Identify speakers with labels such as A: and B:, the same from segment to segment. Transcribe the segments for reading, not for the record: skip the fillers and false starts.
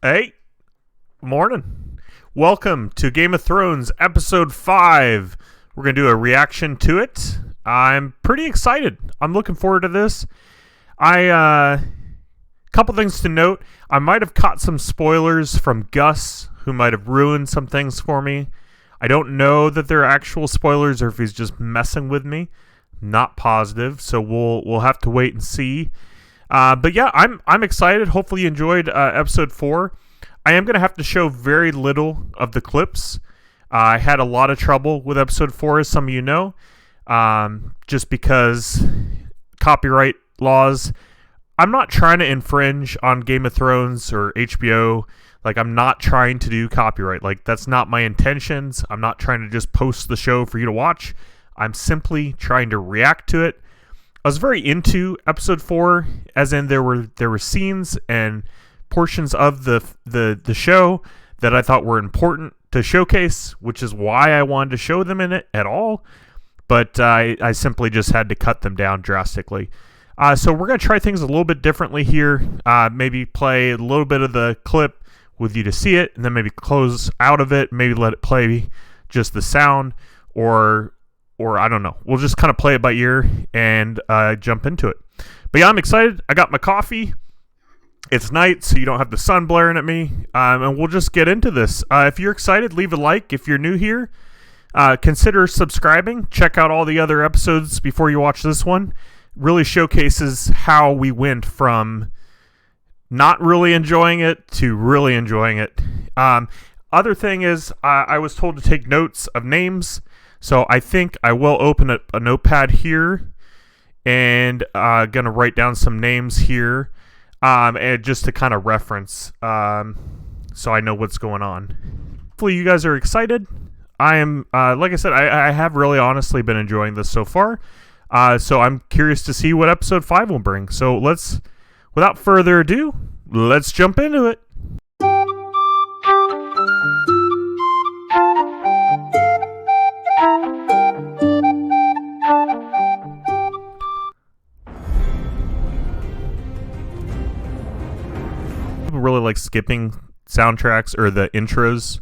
A: Hey, morning. Welcome to Game of Thrones Episode 5. We're going to do a reaction to it. I'm pretty excited. I'm looking forward to this. Couple things to note. I might have caught some spoilers from Gus, who might have ruined some things for me. I don't know that they're actual spoilers or if he's just messing with me. Not positive, so we'll have to wait and see. But yeah, I'm excited. Hopefully you enjoyed episode 4. I am going to have to show very little of the clips. I had a lot of trouble with episode 4, as some of you know, just because copyright laws. I'm not trying to infringe on Game of Thrones or HBO. Like, I'm not trying to do copyright. Like, that's not my intentions. I'm not trying to just post the show for you to watch. I'm simply trying to react to it. I was very into episode 4, as in there were scenes and portions of the show that I thought were important to showcase, which is why I wanted to show them in it at all. But I simply just had to cut them down drastically. So we're going to try things a little bit differently here. Maybe play a little bit of the clip with you to see it, and then maybe close out of it. Maybe let it play just the sound, or I don't know. We'll just kind of play it by ear and jump into it. But yeah, I'm excited. I got my coffee. It's night, so you don't have the sun blaring at me. And we'll just get into this. If you're excited, leave a like. If you're new here, consider subscribing. Check out all the other episodes before you watch this one. Really showcases how we went from not really enjoying it to really enjoying it. Other thing is, I was told to take notes of names. So I think I will open a notepad here and going to write down some names here and just to kind of reference so I know what's going on. Hopefully you guys are excited. I am, like I said, I have really honestly been enjoying this so far. So I'm curious to see what episode 5 will bring. So without further ado, let's jump into it. Really like skipping soundtracks or the intros.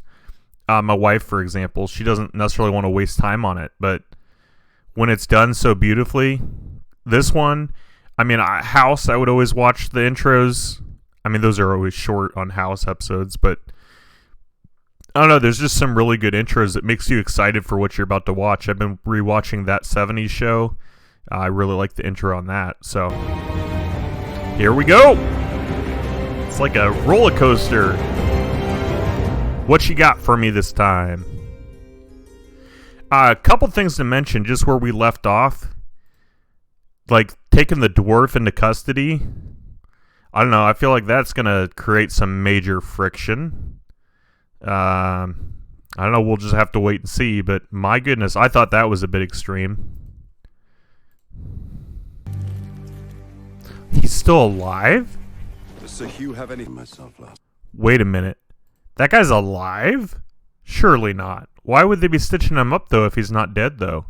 A: My wife, for example, she doesn't necessarily want to waste time on it, but when it's done so beautifully, this one, I mean, House, I would always watch the intros. I mean, those are always short on House episodes, but I don't know, there's just some really good intros that makes you excited for what you're about to watch. I've been rewatching That 70s Show. I really like the intro on that, so here we go. It's like a roller coaster. What you got for me this time? A couple things to mention, just where we left off. Like, taking the dwarf into custody. I don't know, I feel like that's going to create some major friction. I don't know, we'll just have to wait and see. But my goodness, I thought that was a bit extreme. He's still alive?
B: Does Sir Hugh have any myself last?
A: Wait a minute. That guy's alive? Surely not. Why would they be stitching him up, though, if he's not dead, though?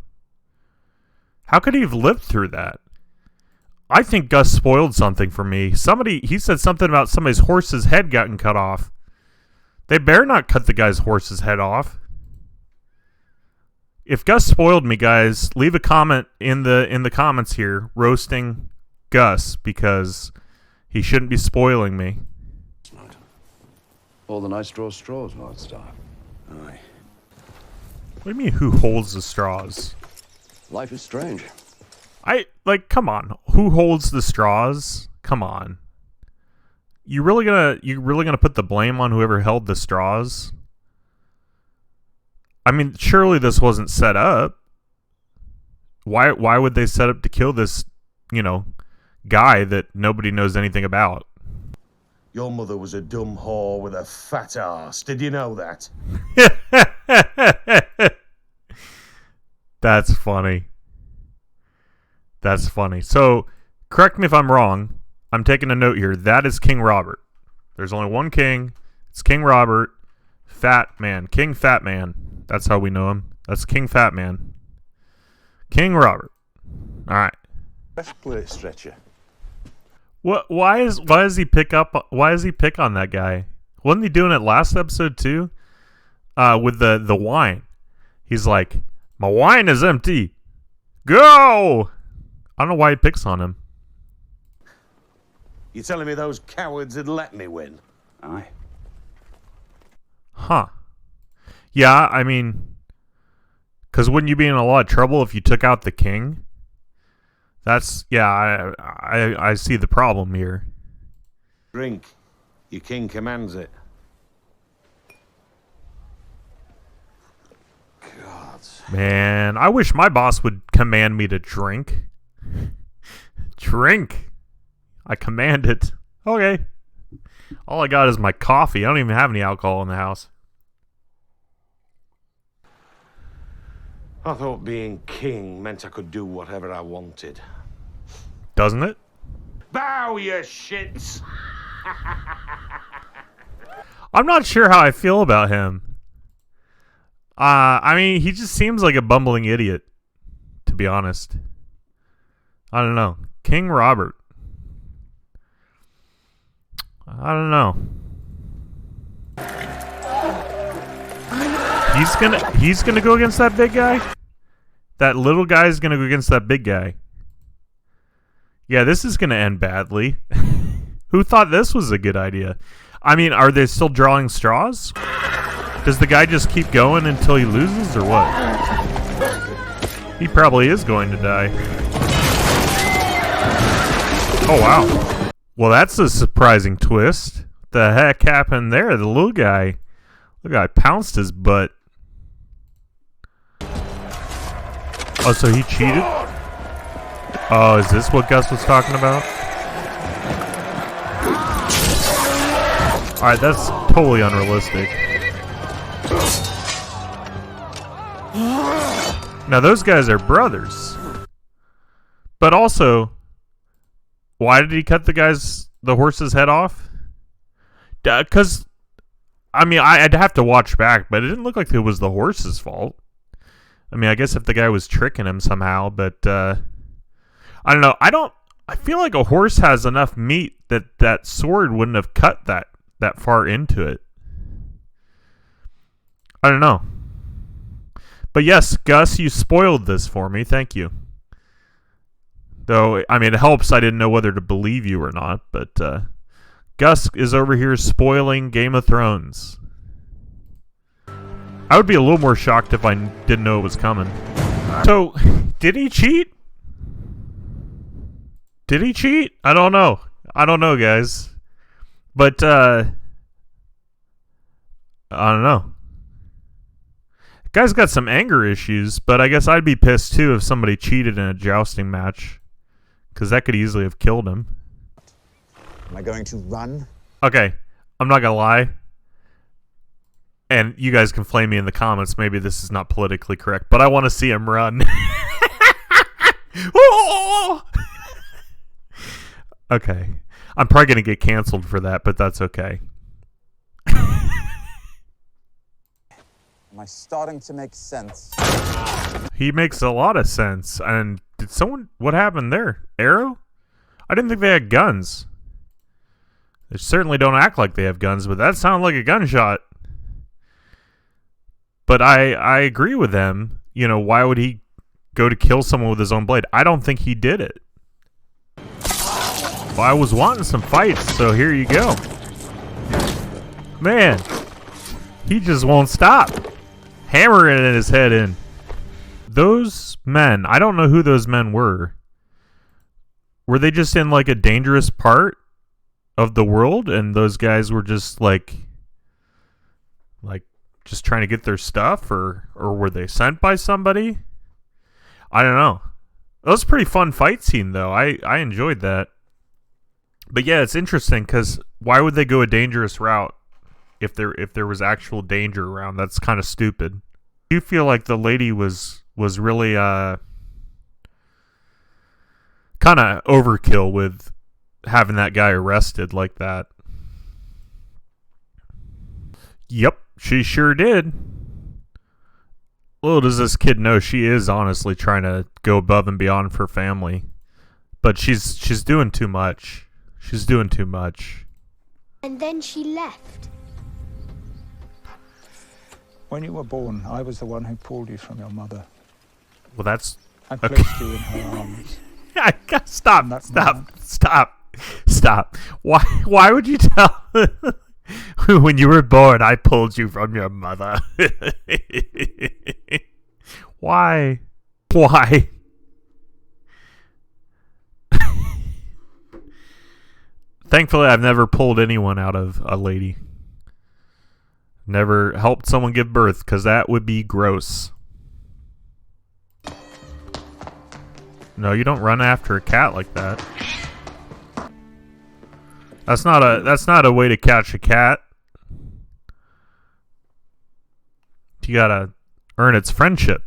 A: How could he have lived through that? I think Gus spoiled something for me. He said something about somebody's horse's head getting cut off. They better not cut the guy's horse's head off. If Gus spoiled me, guys, leave a comment in the comments here, roasting Gus, because he shouldn't be spoiling me.
B: All the nice straws, Lord Stark. Aye.
A: What do you mean, who holds the straws?
B: Life is strange.
A: Come on. Who holds the straws? Come on. You really gonna put the blame on whoever held the straws? I mean, surely this wasn't set up. Why would they set up to kill this, guy that nobody knows anything about?
C: Your mother was a dumb whore with a fat ass. Did you know that?
A: That's funny. That's funny. So, correct me if I'm wrong. I'm taking a note here. That is King Robert. There's only one king. It's King Robert. Fat man. King Fat Man. That's how we know him. That's King Fat Man. King Robert. All right.
C: Breastplate stretcher.
A: What? Why does he pick on that guy? Wasn't he doing it last episode too? With the wine. He's like, my wine is empty. Go! I don't know why he picks on him.
C: You telling me those cowards had let me win?
B: Aye.
A: Huh. Yeah, I mean, because wouldn't you be in a lot of trouble if you took out the king? That's, yeah, I see the problem here.
C: Drink. Your king commands it.
B: God.
A: Man, I wish my boss would command me to drink. Drink. I command it. Okay. All I got is my coffee. I don't even have any alcohol in the house.
C: I thought being king meant I could do whatever I wanted.
A: Doesn't it?
C: Bow, you shits!
A: I'm not sure how I feel about him. I mean, he just seems like a bumbling idiot, to be honest. I don't know. King Robert. I don't know. He's gonna go against that big guy? That little guy's gonna go against that big guy. Yeah, this is gonna end badly. Who thought this was a good idea? I mean, are they still drawing straws? Does the guy just keep going until he loses, or what? He probably is going to die. Oh, wow. Well, that's a surprising twist. What the heck happened there? The little guy pounced his butt. Oh, so he cheated? Oh, is this what Gus was talking about? Alright, that's totally unrealistic. Now, those guys are brothers. But also, why did he cut the horse's head off? Because, I mean, I'd have to watch back, but it didn't look like it was the horse's fault. I mean, I guess if the guy was tricking him somehow, but, I don't know. I feel like a horse has enough meat that sword wouldn't have cut that far into it. I don't know. But yes, Gus, you spoiled this for me. Thank you. Though, I mean, it helps I didn't know whether to believe you or not, but Gus is over here spoiling Game of Thrones. I would be a little more shocked if I didn't know it was coming. So, did he cheat? Did he cheat? I don't know. I don't know, guys. But, I don't know. Guy's got some anger issues, but I guess I'd be pissed too if somebody cheated in a jousting match. Because that could easily have killed him.
D: Am I going to run?
A: Okay, I'm not gonna lie. And you guys can flame me in the comments. Maybe this is not politically correct, but I want to see him run. Okay. I'm probably going to get canceled for that, but that's okay.
D: Am I starting to make sense?
A: He makes a lot of sense. And what happened there? Arrow? I didn't think they had guns. They certainly don't act like they have guns, but that sounded like a gunshot. But I agree with them. You know, why would he go to kill someone with his own blade? I don't think he did it. Well, I was wanting some fights, so here you go. Man, he just won't stop. Hammering his head in. Those men, I don't know who those men were. Were they just in like a dangerous part of the world and those guys were just like just trying to get their stuff, or were they sent by somebody? I don't know. That was a pretty fun fight scene though. I enjoyed that. But yeah, it's interesting because why would they go a dangerous route if there was actual danger around? That's kind of stupid. Do you feel like the lady was really kind of overkill with having that guy arrested like that? Yep, she sure did. Little does this kid know she is honestly trying to go above and beyond for family. But she's doing too much. She's doing too much.
E: And then she left. When you were born, I was the one who pulled you from your mother.
A: Well, that's
E: I
A: okay.
E: placed you in her arms.
A: I got stop.
E: That
A: Stop.
E: moment.
A: Stop. Why would you tell when you were born I pulled you from your mother? Why? Thankfully, I've never pulled anyone out of a lady. Never helped someone give birth, because that would be gross. No, you don't run after a cat like that. That's not a way to catch a cat. You gotta earn its friendship.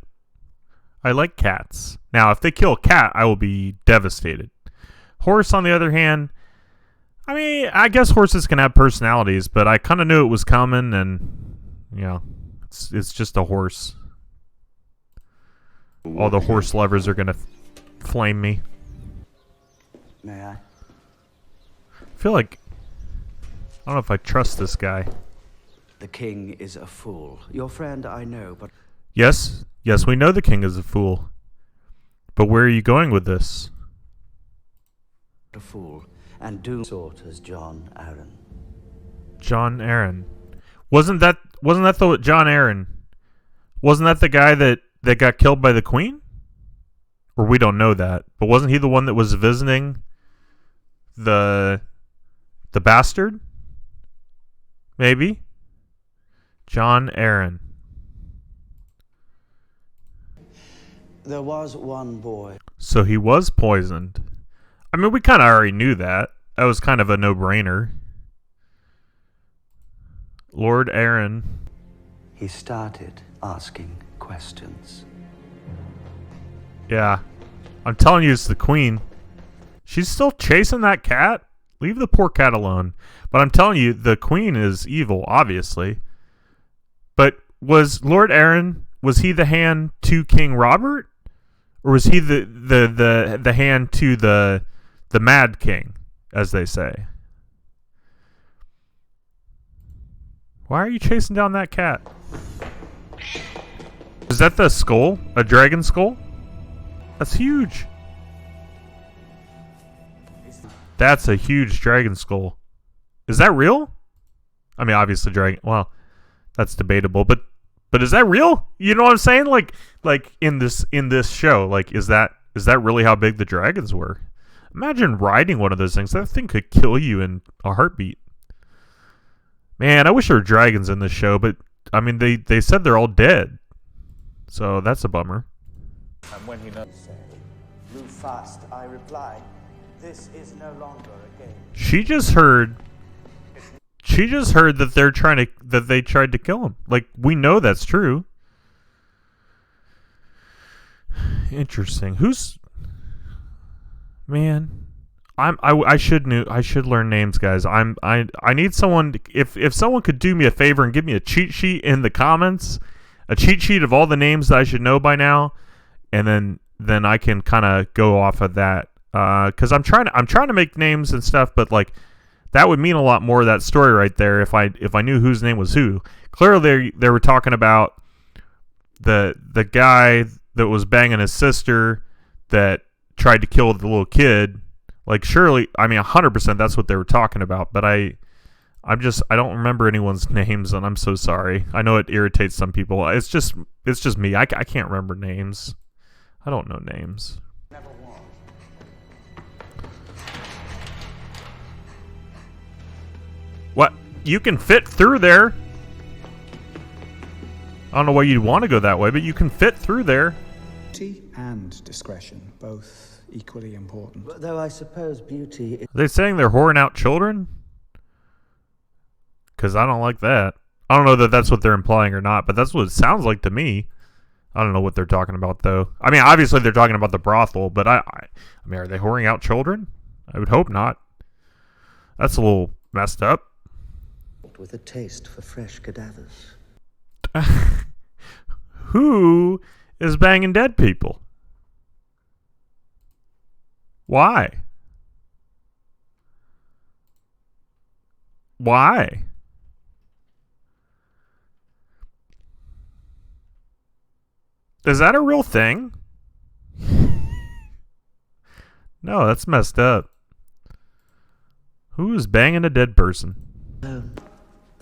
A: I like cats. Now, if they kill a cat, I will be devastated. Horse, on the other hand, I mean, I guess horses can have personalities, but I kind of knew it was coming, and you know, it's just a horse. All the horse lovers are gonna flame me.
D: May I?
A: I feel like I don't know if I trust this guy.
F: The king is a fool. Your friend I know, but
A: Yes, we know the king is a fool. But where are you going with this?
F: a fool, and doomed sort as John Aaron.
A: John Aaron. Wasn't that the John Aaron? Wasn't that the guy that got killed by the queen? Or we don't know that. But wasn't he the one that was visiting the bastard? Maybe. John Aaron.
F: There was one boy.
A: So he was poisoned. I mean, we kind of already knew that. That was kind of a no-brainer. Lord Aaron.
F: He started asking questions.
A: Yeah. I'm telling you, it's the queen. She's still chasing that cat. Leave the poor cat alone. But I'm telling you, the queen is evil, obviously. But was Lord Aaron, was he the hand to King Robert? Or was he the hand to the Mad King, as they say? Why are you chasing down that cat? Is that the skull? A dragon skull? That's huge. That's a huge dragon skull. Is that real? I mean, obviously dragon. Well, that's debatable, but is that real? You know what I'm saying? Like in this show, like is that really how big the dragons were? Imagine riding one of those things. That thing could kill you in a heartbeat. Man, I wish there were dragons in this show, but I mean they said they're all dead. So that's a bummer.
E: And when he knows.
D: Move fast, I reply. This is no longer a game.
A: She just heard that they tried to kill him. Like, we know that's true. Interesting. Man, I should learn names, guys. I need someone. If someone could do me a favor and give me a cheat sheet in the comments, a cheat sheet of all the names that I should know by now, and then I can kind of go off of that. Because I'm trying to make names and stuff, but like that would mean a lot more of that story right there if I knew whose name was who. Clearly they were talking about the guy that was banging his sister that tried to kill the little kid. Like surely, I mean 100% that's what they were talking about. But I don't remember anyone's names, and I'm so sorry. I know it irritates some people. It's just me. I can't remember names. I don't know names. What? You can fit through there. I don't know why you'd want to go that way, but you can fit through there.
E: Beauty and discretion, both equally important.
F: But though I suppose beauty is...
A: Are they saying they're whoring out children? Because I don't like that. I don't know that that's what they're implying or not, but that's what it sounds like to me. I don't know what they're talking about, though. I mean, obviously they're talking about the brothel, but I mean, are they whoring out children? I would hope not. That's a little messed up.
F: with a taste for fresh cadavers.
A: Who is banging dead people? Why? Is that a real thing? No, that's messed up. Who is banging a dead person?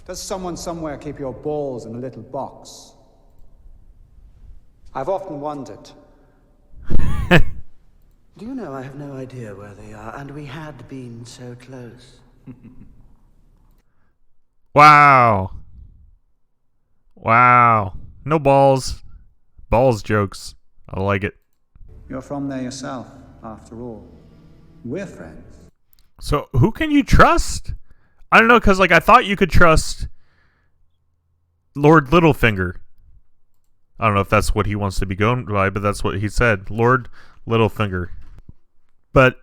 E: Does someone somewhere keep your balls in a little box? I've often wondered.
F: Do you know I have no idea where they are, and we had been so close.
A: Wow. Wow. No balls. Balls jokes. I like it.
E: You're from there yourself, after all. We're friends.
A: So who can you trust? I don't know, because like I thought you could trust Lord Littlefinger. I don't know if that's what he wants to be going by, but that's what he said. Lord Littlefinger. But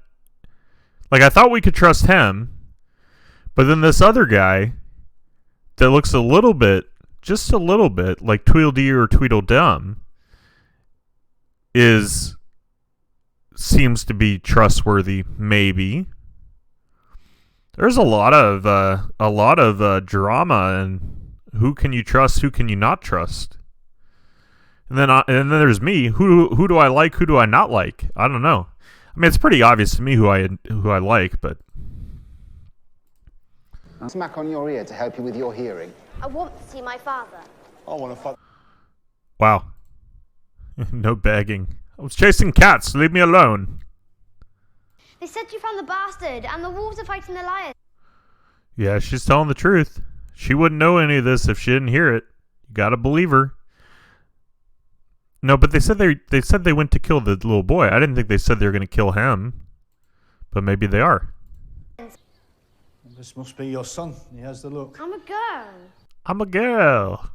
A: like I thought we could trust him, but then this other guy that looks a little bit, just a little bit, like Tweedledee or Tweedledum seems to be trustworthy, maybe. There's a lot of drama and who can you trust, who can you not trust, and then there's me. Who do I like? Who do I not like? I don't know. I mean, it's pretty obvious to me who I like, but
G: Smack on your ear to help you with your hearing.
H: I want to see my father.
G: I want to fuck.
A: wow, no begging. I was chasing cats. Leave me alone.
H: They said you found the bastard, and the wolves are fighting the lions.
A: Yeah, she's telling the truth. She wouldn't know any of this if she didn't hear it. You gotta believe her. No, but they said they went to kill the little boy. I didn't think they said they were gonna kill him, but maybe they are.
I: This must be your son. He has the look.
H: I'm a girl.
A: I'm a girl.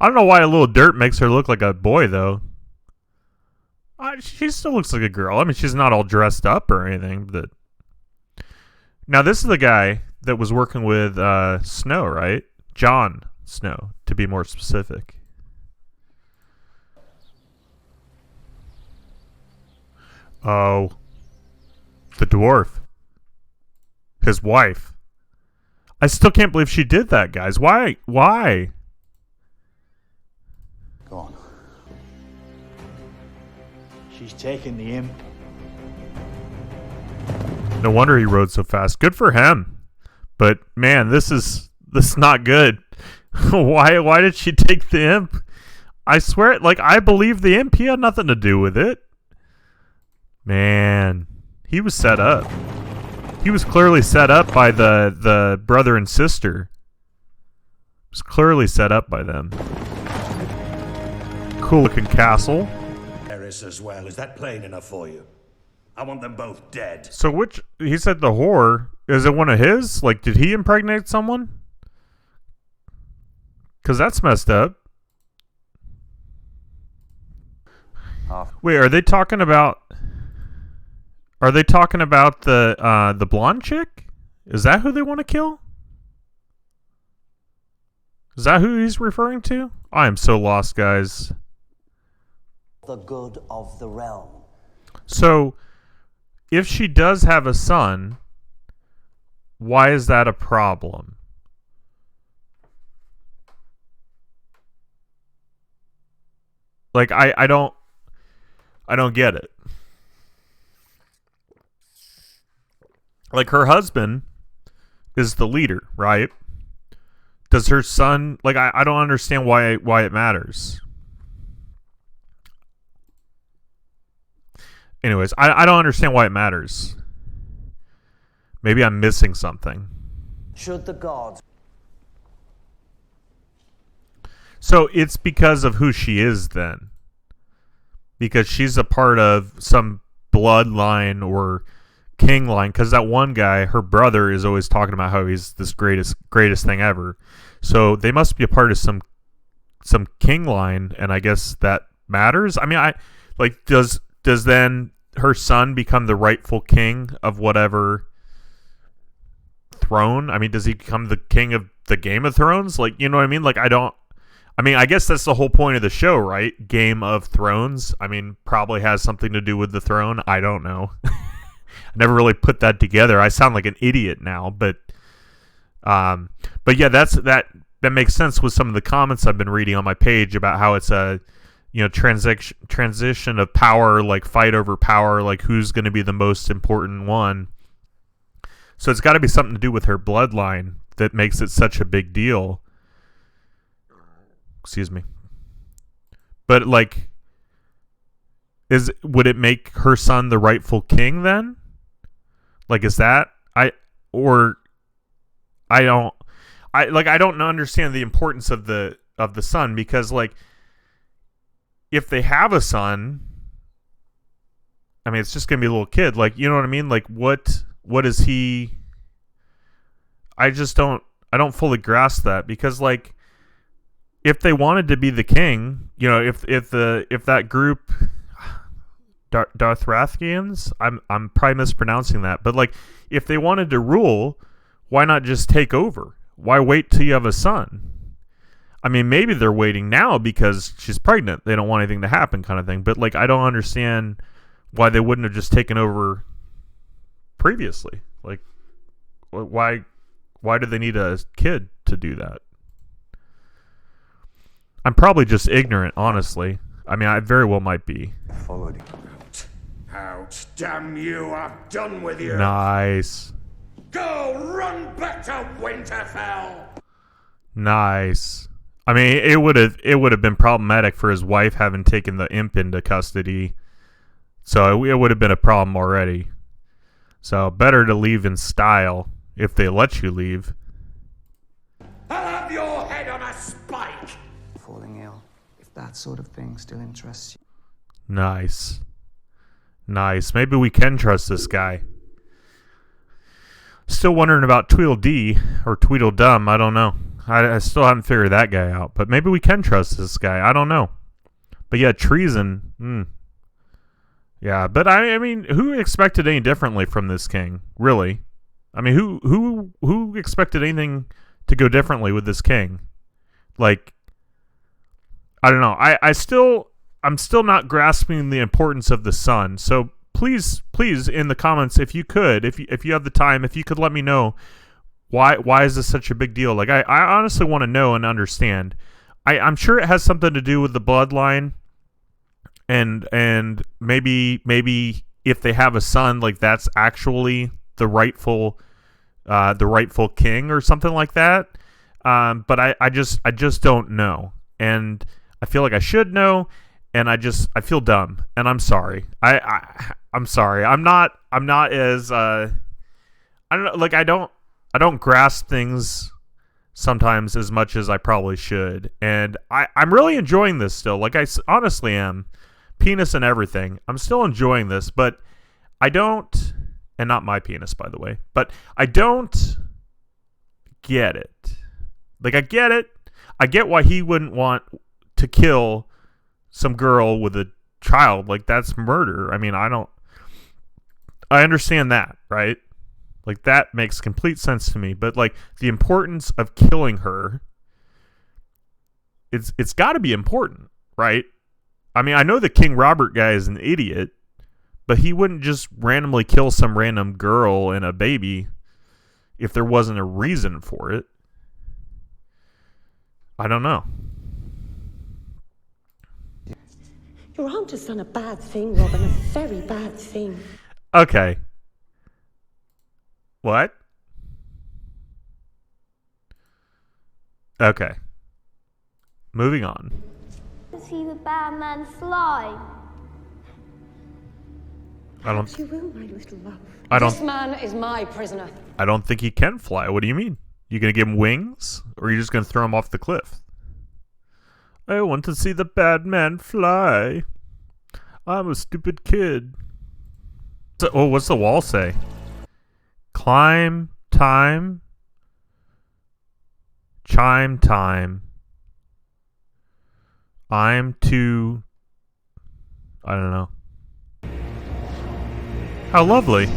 A: I don't know why a little dirt makes her look like a boy, though. She still looks like a girl. I mean, she's not all dressed up or anything. But now, this is the guy that was working with Snow, right? Jon Snow, to be more specific. Oh. The dwarf. His wife. I still can't believe she did that, guys. Why? Why?
I: Go on. She's taking the imp.
A: No wonder he rode so fast. Good for him. But man, this is not good. Why did she take the imp? I swear, like, I believe the imp. He had nothing to do with it. Man, he was set up. He was clearly set up by the brother and sister. It was clearly set up by them. Cool looking castle.
C: Eris as well. Is that plain enough for you? I want them both dead.
A: So which, he said the whore, is it one of his? Like, did he impregnate someone? Because that's messed up. Wait, are they talking about the blonde chick? Is that who they want to kill? Is that who he's referring to? I am so lost, guys.
F: The good of the realm.
A: So, if she does have a son, why is that a problem? Like, I don't get it. Like, her husband is the leader, right? Does her son, like, I don't understand why it matters. Anyways, I don't understand why it matters. Maybe I'm missing something.
F: Should the gods...
A: So it's because of who she is then. Because she's a part of some bloodline or king line. Because that one guy, her brother, is always talking about how he's this greatest thing ever. So they must be a part of some king line, and I guess that matters. I mean, does then her son become the rightful king of whatever throne? I mean, does he become the king of the Game of Thrones? Like, you know what I mean? Like, I guess that's the whole point of the show, right? Game of Thrones. I mean, probably has something to do with the throne. I don't know. I never really put that together. I sound like an idiot now, but yeah, that makes sense with some of the comments I've been reading on my page about how it's a transition of power, like fight over power, like who's going to be the most important one. So it's got to be something to do with her bloodline that makes it such a big deal. Excuse me. But like, would it make her son the rightful king then? Like, is that I don't understand the importance of the son, because like, if they have a son, I mean, it's just gonna be a little kid. Like, you know what I mean? Like, what is he? I don't fully grasp that, because like, if they wanted to be the king, if that group, Dothrathians, I'm probably mispronouncing that, but like, if they wanted to rule, why not just take over? Why wait till you have a son? I mean, maybe they're waiting now because she's pregnant. They don't want anything to happen, kind of thing. But like, I don't understand why they wouldn't have just taken over previously. Like, why do they need a kid to do that? I'm probably just ignorant, honestly. I mean, I very well might be.
C: Followed.
J: Out, damn you! I'm done with you.
A: Nice.
J: Go run back to Winterfell.
A: Nice. I mean, it would have been problematic for his wife having taken the imp into custody, so it would have been a problem already. So better to leave in style if they let you leave.
J: I'll have your head on a spike.
D: Falling ill, if that sort of thing still interests you.
A: Nice. Maybe we can trust this guy. Still wondering about Tweedledee or Tweedledum. I don't know. I still haven't figured that guy out. But maybe we can trust this guy. I don't know. But yeah, treason. Yeah, but I mean, who expected any differently from this king? Really? I mean, who expected anything to go differently with this king? Like, I don't know. I'm still not grasping the importance of the son. So please in the comments, if you have the time, if you could let me know why is this such a big deal? Like, I honestly want to know and understand. I'm sure it has something to do with the bloodline, and maybe if they have a son, like that's actually the rightful king or something like that. But I just don't know, and I feel like I should know. And I feel dumb, and I'm sorry. I'm sorry. I'm not as I don't know, like I don't grasp things sometimes as much as I probably should, and I'm really enjoying this still. Like, I honestly am, penis and everything. I'm still enjoying this, but I don't, and not my penis, by the way, but I don't get it. Like, I get it. I get why he wouldn't want to kill some girl with a child. Like, that's murder. I mean, I understand that, right? Like, that makes complete sense to me. But like, the importance of killing her, it's got to be important, right? I mean, I know the King Robert guy is an idiot, but he wouldn't just randomly kill some random girl and a baby if there wasn't a reason for it. I don't know.
K: Your aunt has done a bad thing, Robin, a very bad thing.
A: Okay. What? Okay. Moving on.
H: See the bad man fly.
K: Perhaps you will, my little love.
L: This man is my prisoner.
A: I don't think he can fly. What do you mean? You gonna give him wings, or are you just gonna throw him off the cliff? I want to see the bad man fly. I'm a stupid kid. Oh, what's the wall say? Climb time. Chime time. I'm too... I don't know. How lovely.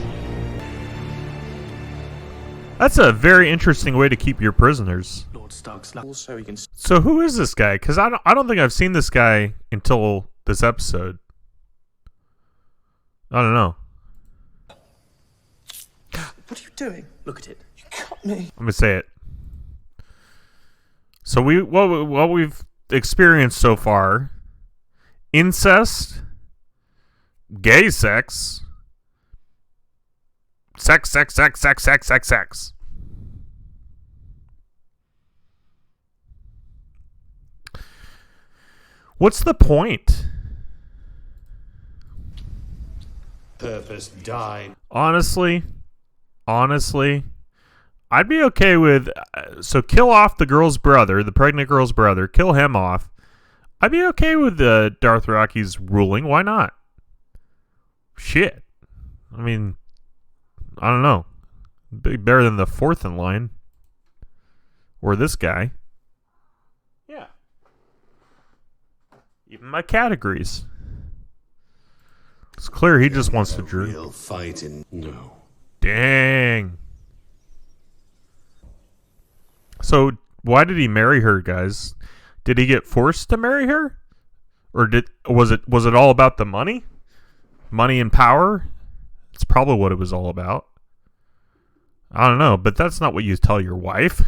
A: That's a very interesting way to keep your prisoners. So who is this guy? Because I don't think I've seen this guy until this episode. I don't know.
M: What are you doing? Look at it. You cut me.
A: Let me say it. So what we've experienced so far incest, gay sex, sex. What's the point?
J: Purpose died.
A: Honestly, I'd be okay with... So kill off the girl's brother, the pregnant girl's brother. Kill him off. I'd be okay with Dothraki's ruling. Why not? Shit. I mean, I don't know. Be better than the fourth in line. Or this guy. Yeah. Even my categories. It's clear he just wants to dream.
J: Real fighting. No.
A: Dang. So why did he marry her, guys? Did he get forced to marry her? Or was it all about the money? Money and power? It's probably what it was all about. I don't know, but that's not what you tell your wife.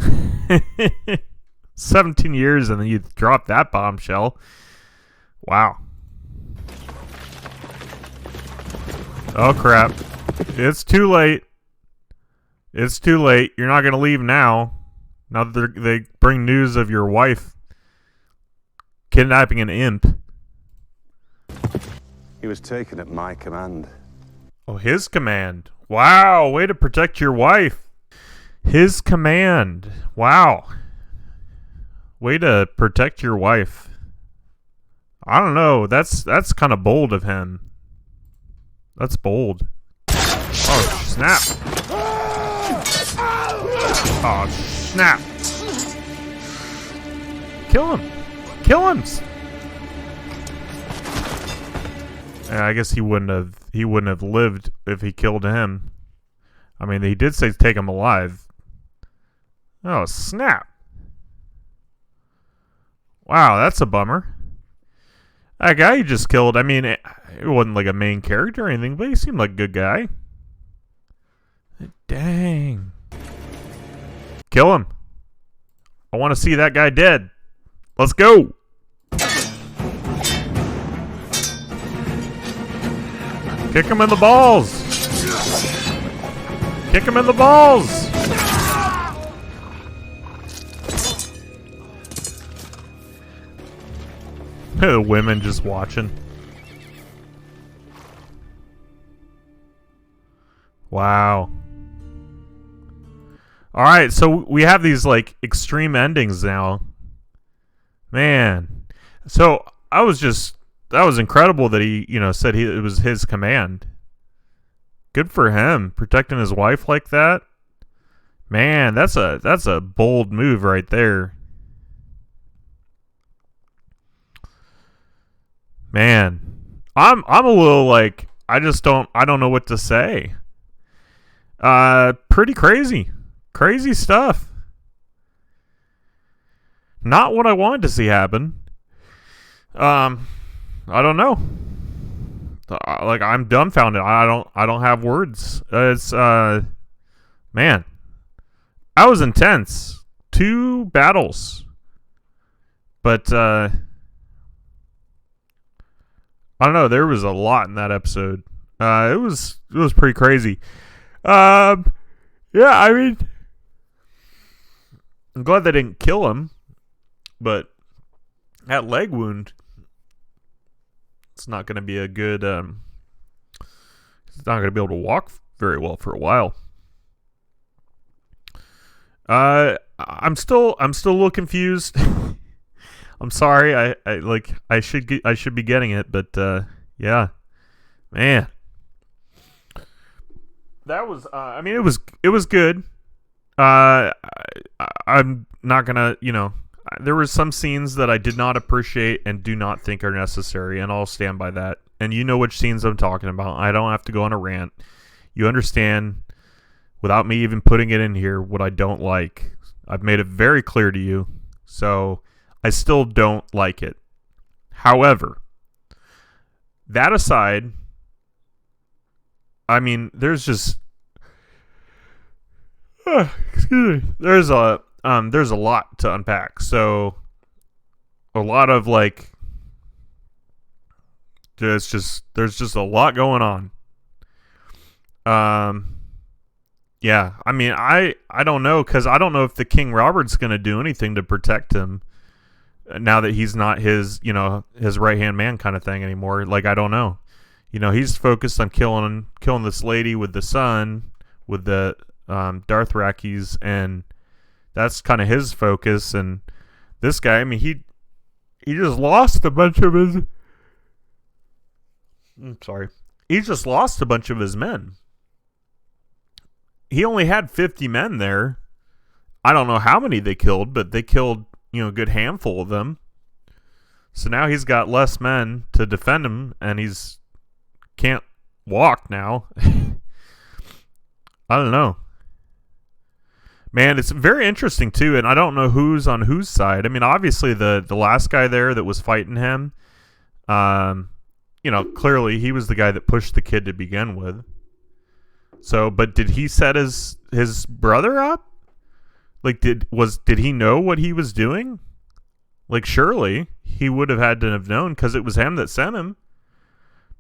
A: 17 years and then you drop that bombshell. Wow. Oh, crap. It's too late. It's too late. You're not going to leave now. Now that they bring news of your wife kidnapping an imp.
B: He was taken at my command.
A: Oh, his command. Wow, way to protect your wife. His command. Wow. Way to protect your wife. I don't know. That's kind of bold of him. That's bold. Oh, snap. Oh, snap. Kill him. Kill him. I guess he wouldn't have lived if he killed him. I mean, he did say take him alive. Oh, snap. Wow, that's a bummer. That guy you just killed, I mean, it wasn't like a main character or anything, but he seemed like a good guy. Dang. Kill him. I want to see that guy dead. Let's go. Kick him in the balls. Kick him in the balls. The women just watching. Wow. Alright, so we have these like extreme endings now. Man. So that was incredible that he, said it was his command. Good for him, protecting his wife like that. Man, that's a bold move right there. Man, I'm a little like I don't know what to say. Pretty crazy. Crazy stuff. Not what I wanted to see happen. I don't know. Like I'm dumbfounded. I don't have words. It's man. That was intense. 2 battles. But I don't know, there was a lot in that episode. It was pretty crazy. Yeah, I mean, I'm glad they didn't kill him, but that leg wound, it's not going to be a good, it's not going to be able to walk very well for a while. I'm still a little confused. I'm sorry. I should be getting it, but yeah, man, that was I mean it was good. I'm not gonna there were some scenes that I did not appreciate and do not think are necessary, and I'll stand by that. And you know which scenes I'm talking about. I don't have to go on a rant. You understand without me even putting it in here what I don't like. I've made it very clear to you. So I still don't like it. However, that aside, I mean, there's just excuse me. There's a lot to unpack. So a lot of like there's just a lot going on. Yeah, I mean, I don't know, because I don't know if the King Robert's going to do anything to protect him now that he's not his, his right-hand man kind of thing anymore. Like, I don't know. He's focused on killing this lady with the son, with the Dothrakis, and that's kind of his focus. And this guy, I mean, he just lost a bunch of his... I'm sorry. He just lost a bunch of his men. He only had 50 men there. I don't know how many they killed, but they killed, a good handful of them. So now he's got less men to defend him, and he's can't walk now. I don't know. Man, it's very interesting too, and I don't know who's on whose side. I mean, obviously the last guy there that was fighting him, clearly he was the guy that pushed the kid to begin with. So, but did he set his brother up? Like, did he know what he was doing? Like, surely he would have had to have known, because it was him that sent him.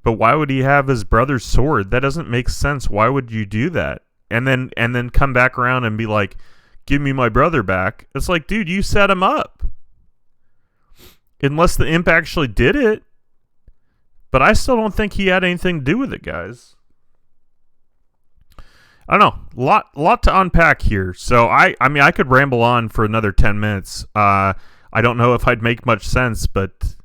A: But why would he have his brother's sword? That doesn't make sense. Why would you do that? And then come back around and be like, give me my brother back. It's like, dude, you set him up. Unless the imp actually did it. But I still don't think he had anything to do with it, guys. I don't know. Lot to unpack here. So I mean, I could ramble on for another 10 minutes. I don't know if I'd make much sense, but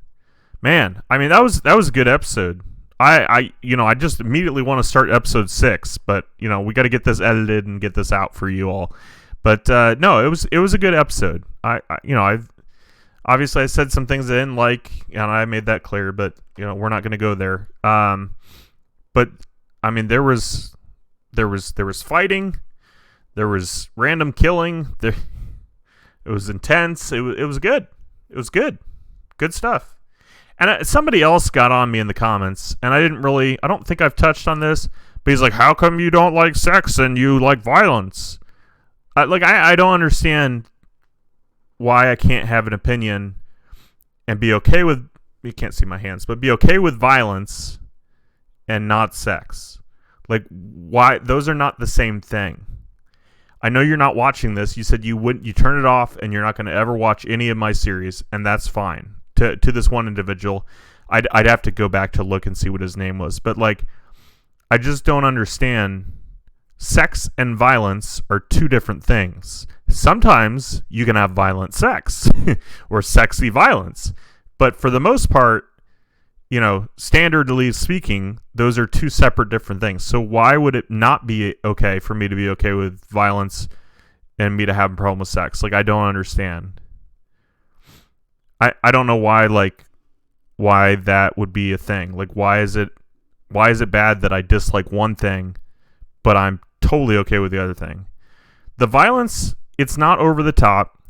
A: man, I mean, that was a good episode. I just immediately want to start episode 6, but we got to get this edited and get this out for you all. But no, it was a good episode. I've obviously I said some things I didn't like, and I made that clear, but we're not going to go there. But I mean, there was fighting, there was random killing, it was intense. It was good. It was good stuff. And somebody else got on me in the comments, and I don't think I've touched on this, but he's like, how come you don't like sex and you like violence? I don't understand why I can't have an opinion and be okay with, you can't see my hands, but be okay with violence and not sex. Like, why? Those are not the same thing. I know you're not watching this. You said you turn it off and you're not going to ever watch any of my series, and that's fine. To this one individual, I'd have to go back to look and see what his name was. But I just don't understand. Sex and violence are two different things. Sometimes you can have violent sex or sexy violence, but for the most part, standardly speaking, those are two separate different things. So why would it not be okay for me to be okay with violence and me to have a problem with sex? I don't understand. I don't know why that would be a thing. Why is it bad that I dislike one thing, but I'm totally okay with the other thing? The violence, it's not over the top.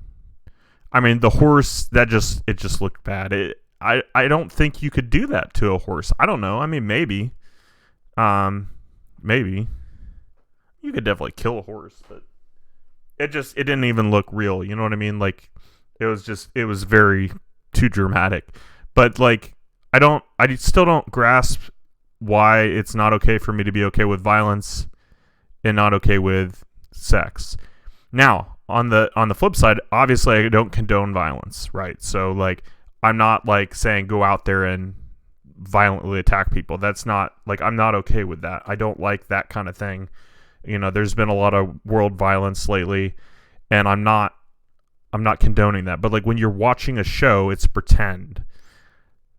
A: I mean, the horse, it just looked bad. I don't think you could do that to a horse. I don't know. I mean, maybe. Maybe. You could definitely kill a horse, but it didn't even look real. You know what I mean? It was very too dramatic. But I still don't grasp why it's not okay for me to be okay with violence and not okay with sex. Now, on the flip side, obviously I don't condone violence, right? So I'm not saying go out there and violently attack people. That's not I'm not okay with that. I don't like that kind of thing. There's been a lot of world violence lately, and I'm not condoning that. But when you're watching a show, it's pretend.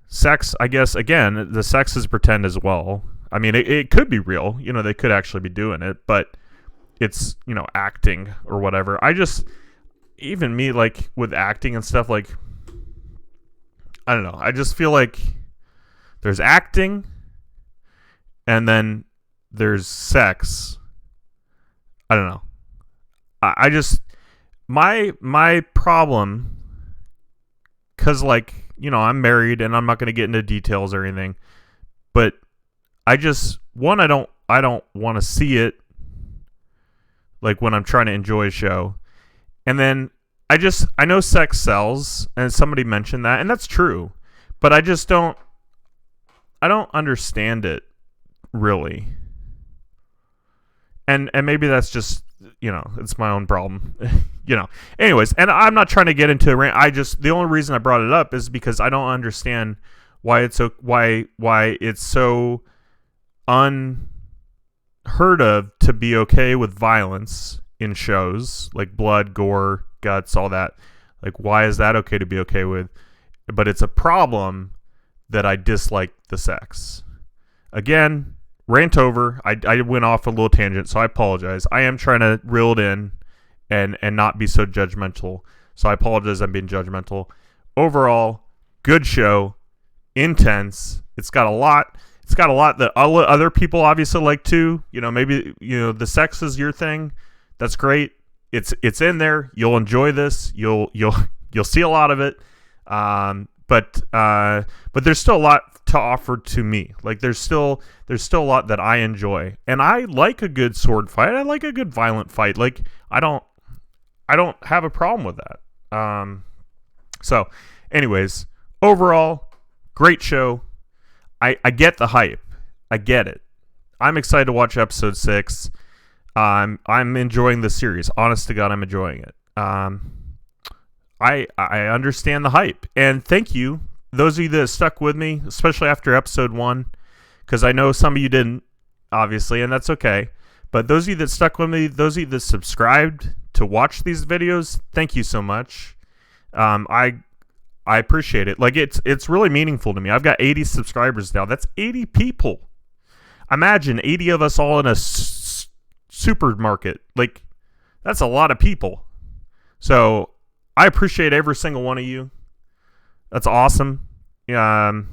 A: Sex, I guess, again, the sex is pretend as well. I mean, it could be real. They could actually be doing it, but it's, acting or whatever. Even me, with acting and stuff, I don't know. I just feel like there's acting and then there's sex. I don't know. I just, my problem, because I'm married and I'm not going to get into details or anything, but I don't want to see it when I'm trying to enjoy a show. And then I know sex sells, and somebody mentioned that, and that's true, but I don't understand it really. And maybe that's just, it's my own problem. Anyways, and I'm not trying to get into a rant. The only reason I brought it up is because I don't understand why it's so unheard of to be okay with violence in shows like blood, gore, guts, all that. Like, why is that okay to be okay with? But it's a problem that I dislike the sex. Again, rant over. I went off a little tangent, so I apologize. I am trying to reel it in and not be so judgmental. So I apologize I'm being judgmental. Overall, good show. Intense. It's got a lot that other people obviously like too. Maybe the sex is your thing. That's great. It's in there. You'll enjoy this. You'll see a lot of it. But there's still a lot to offer to me. Like there's still a lot that I enjoy, and I like a good sword fight. I like a good violent fight. Like I don't have a problem with that. So, anyways, overall, great show. I get the hype. I get it. I'm excited to watch episode 6. I'm enjoying the series. Honest to God, I'm enjoying it. I understand the hype, and thank you, those of you that stuck with me, especially after episode 1, because I know some of you didn't, obviously, and that's okay. But those of you that stuck with me, those of you that subscribed to watch these videos, thank you so much. I appreciate it. Like it's really meaningful to me. I've got 80 subscribers now. That's 80 people. Imagine 80 of us all in a supermarket. Like that's a lot of people. So I appreciate every single one of you. That's awesome. Maybe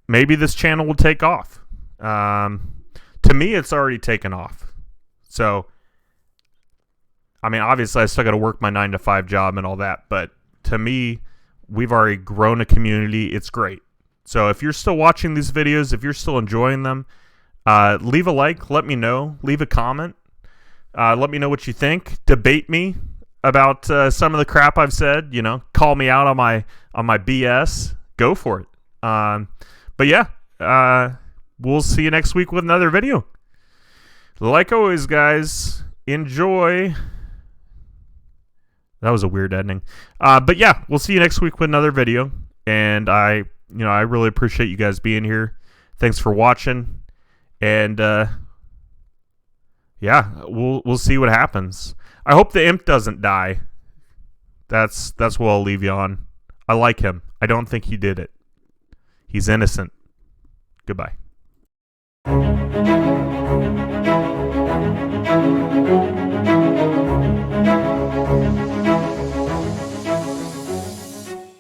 A: this channel will take off. To me, it's already taken off. So, I mean, obviously, I still got to work my 9-to-5 job and all that. But to me, we've already grown a community. It's great. So if you're still watching these videos, if you're still enjoying them, leave a like. Let me know. Leave a comment. Let me know what you think. Debate me about some of the crap I've said. Call me out on my BS. Go for it. But yeah, we'll see you next week with another video. Like always, guys, enjoy. That was a weird ending. But yeah, we'll see you next week with another video. And I really appreciate you guys being here. Thanks for watching. And yeah, we'll see what happens. I hope the imp doesn't die. That's what I'll leave you on. I like him. I don't think he did it. He's innocent. Goodbye.